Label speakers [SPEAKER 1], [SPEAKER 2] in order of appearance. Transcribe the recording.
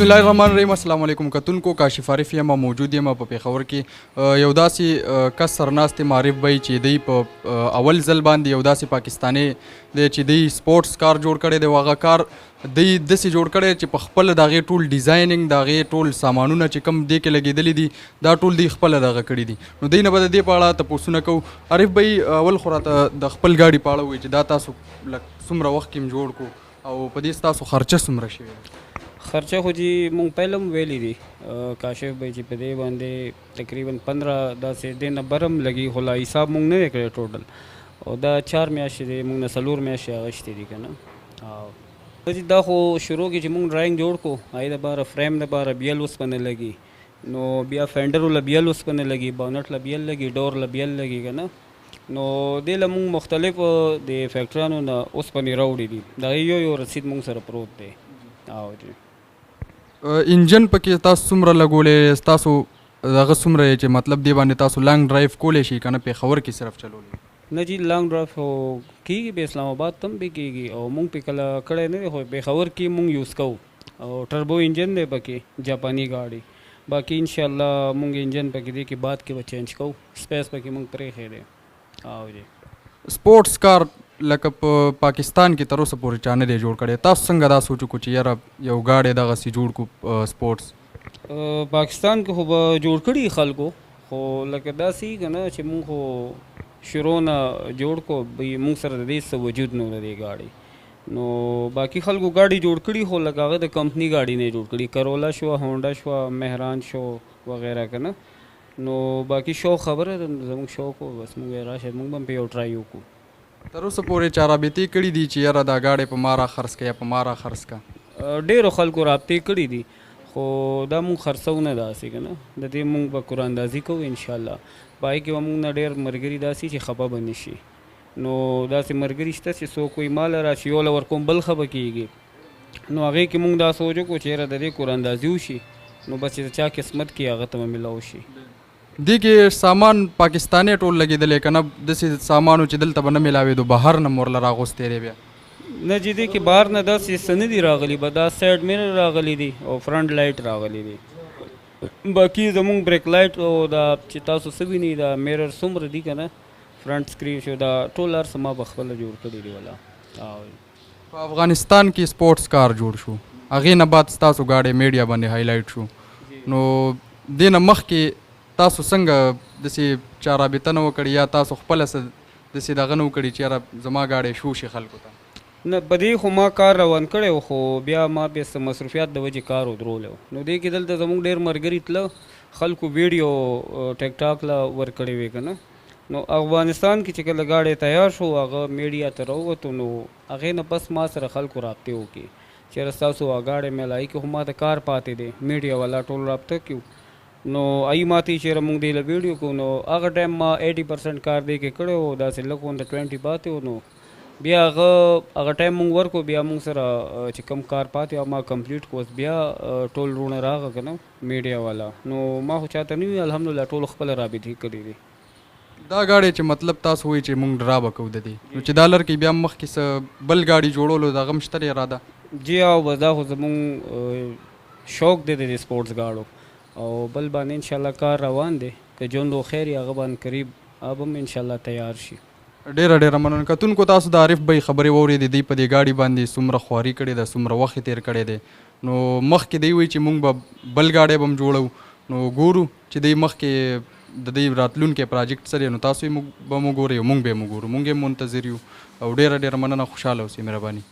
[SPEAKER 1] بسم الله الرحمن الرحیم. السلام علیکم کتونکو. کاشف عارف یم موجود یم په پېښور کې. یو داسې کس سرناست معرف بی چې دی په اول ځل باندې یو داسې پاکستانی دی چې دی سپورټس کار جوړ کړی دی. هغه کار دی داسې جوړ کړی چې په خپله د هغې ټول ډیزایننګ د هغې ټول سامانونه چې کوم دې کې لګېدلي دي دا ټول دی خپله دغه کړي دي. نو دی نه به د دې په اړه تپوسونه کوو. عارف بی اول خو راته د خپل ګاډي په اړه ووایي چې دا تاسو څومره وخت کې جوړ کړو او په دې ستاسو خرچه څومره شوې ده؟
[SPEAKER 2] خرچه خو چې مونږ پهله هم ویلي دي کاشف بی چې په دې باندې تقریبا 15 داسې دې نه برم لګي، خو لا حساب مونږ نه دی کړی ټوټل، او دا 4 میاشتې دی مونږ نه 4 میاشتې اخیستې دي که نه. دا خو شروع کې چې مونږ ډرایینګ جوړ کړو هغې دپاره فریم دپاره بیل اوسپنه لګي، نو بیا فینډر له بیل اوسپنه لګي، بانټ له بیل لګي، ډور له بیل لګي که نه. نو دې له مونږ مختلف د فیکټریانو نه اوسپنې راوړي دي، د هغې یو رسید مونږ سره پروت دی. او
[SPEAKER 1] انجن پکې تاسو څومره لګولی، ستاسو دغه څومره چې مطلب دې باندې تاسو لانګ ډرایو کولی شئ که نه پېښور کې صرف چلولی؟
[SPEAKER 2] نه جی لانګ ډرایو خو کېږي، په اسلام آباد ته هم به کېږي، او مونږ پې کله کړی نه دی، خو پېښور کې مونږ یوز کوو، او ټربو انجن دی پکې جاپاني ګاډي. باقي انشاءالله مونږ انجن پکې دی کې بعد کې به چینج کوو، سپیس پکې مونږ پرېښی دی. او جی
[SPEAKER 1] سپورټس کار لکه په پاکستان کې تر اوسه پورې چا نه دی جوړ کړی. تاسو څنګه دا سوچ وکړو چې یاره یو ګاډی دغسې جوړ کړو سپورټس؟
[SPEAKER 2] پاکستان کې خو به جوړ کړي خلکو، خو لکه داسې که نه چې مونږ خو شروع نه جوړ کړو، مونږ سره د دې څه وجود نه و د دې ګاډي. نو باقي خلکو ګاډي جوړ کړي، خو لکه هغه د کمپني ګاډي نه جوړ کړي، کرولا شوه، هونډا شوه، مهران شو وغیره که نه. نو باقي شوق خبره ده، زموږ شوق و، بس مونږ راشه مونږ به هم په یو ټرای وکړو.
[SPEAKER 1] تر اوسه پورې چا رابطې کړي دي چې یاره دا ګاډی په ما را خرڅ کړه یا په ما را خرڅ کړه؟
[SPEAKER 2] ډېرو خلکو رابطې کړي دي، خو دا مونږ خرڅو نه داسې که نه، د دې مونږ به قراندازي کوو انشاءالله. په هغې کې به مونږ نه ډېر ملګري داسې چې خفه به نه شي. نو داسې ملګري شته چې څوک وایي ماله راشي یو له ورکوم بل ښه به کېږي. نو هغې کې مونږ دا سوچ وکړو چې یاره د دې قراندازي وشي، نو بس چې چا قسمت کې هغه ته به میلاو شي.
[SPEAKER 1] دې کې سامان پاکستانی ټول لګېدلی که نه داسې سامانو چې دلته به نه میلاوېدو بهر نه مورله راغوستی دی بیا؟
[SPEAKER 2] نه جی دې کې بهر نه داسې څه نه دي راغلي، به دا سایډ میرر راغلی دي او فرنټ لایټ راغلی دي. باقي زمونږ بریک لایټ او دا چې تاسو څه وینئ دا میرر څومره دي که نه فرنټ سکرین شو، دا ټول هر څه ما به خپله جوړ کړي دي والا.
[SPEAKER 1] په افغانستان کې سپورټس کار جوړ شو، هغې نه بعد ستاسو ګاډی میډیا باندې هایلایټ شو، نو دې نه مخکې تاسو څنګه داسې چا رابطه نه وکړي یا تاسو خپله څه داسې دغه نه وکړي چې یاره زما ګاډی شو شي خلکو ته؟
[SPEAKER 2] نه په دې خو ما کار روان کړی و، خو بیا ما بیا څه مصروفیات د وجې کار ودرولی و. نو دې کې دلته زموږ ډېر ملګري تله، خلکو ویډیو ټیک ټاک له ورکړی وې که نه. نو افغانستان کې چې کله ګاډی تیار شو هغه میډیا ته راووتو، نو هغې نه پس ما سره خلکو رابطې وکړي چې یاره ستاسو ګاډی میلایي کې خو ما ته کار پاتې دی، میډیا والا ټول رابطه کړو. نو ای ماته چې مونږ دی له ویډیو کو، نو هغه ټایم ما 80% کار دی کې کړی و، داسې لږ غونډه 20 پاتې و. نو بیا هغه ټایم مونږ ورکو، بیا مونږ سره چې کم کار پاتې او ما کمپلیټ کوس، بیا ټول رونه راغه که نه میډیا والا. نو ما خو چاته نه وي، الحمدلله ټولو خپله رابطې کړي دي.
[SPEAKER 1] دا ګاډی چې مطلب تاسو وایي چې مونږ ډرا به کوو د دې، نو چې دا لرکې بیا مخکې څه بل ګاډي جوړولو دغه هم شته دی اراده؟
[SPEAKER 2] جی او بس دا خو زمونږ شوق دی د سپورټس ګاډو، او بل باندې انشاءالله کار روان دی، که ژوند و خیر هغه باندې قریب اب هم انشاءالله تیار شي.
[SPEAKER 1] ډېره ډېره مننه. کتونکو تاسو د عارف بی خبرې واورېدې، دی په دې ګاډي باندې څومره خواري کړې ده، څومره وخت یې تېر کړی دی. نو مخکې دی وایي چې مونږ به بل ګاډی به هم جوړو، نو ګورو چې دی مخکې د دې راتلونکی پراجیکټ سره نو تاسو به مو ګورئ او مونږ به یې مو ګورو، مونږ یې منتظر یو. او ډېره ډېره مننه، خوشحاله اوسئ، مهرباني.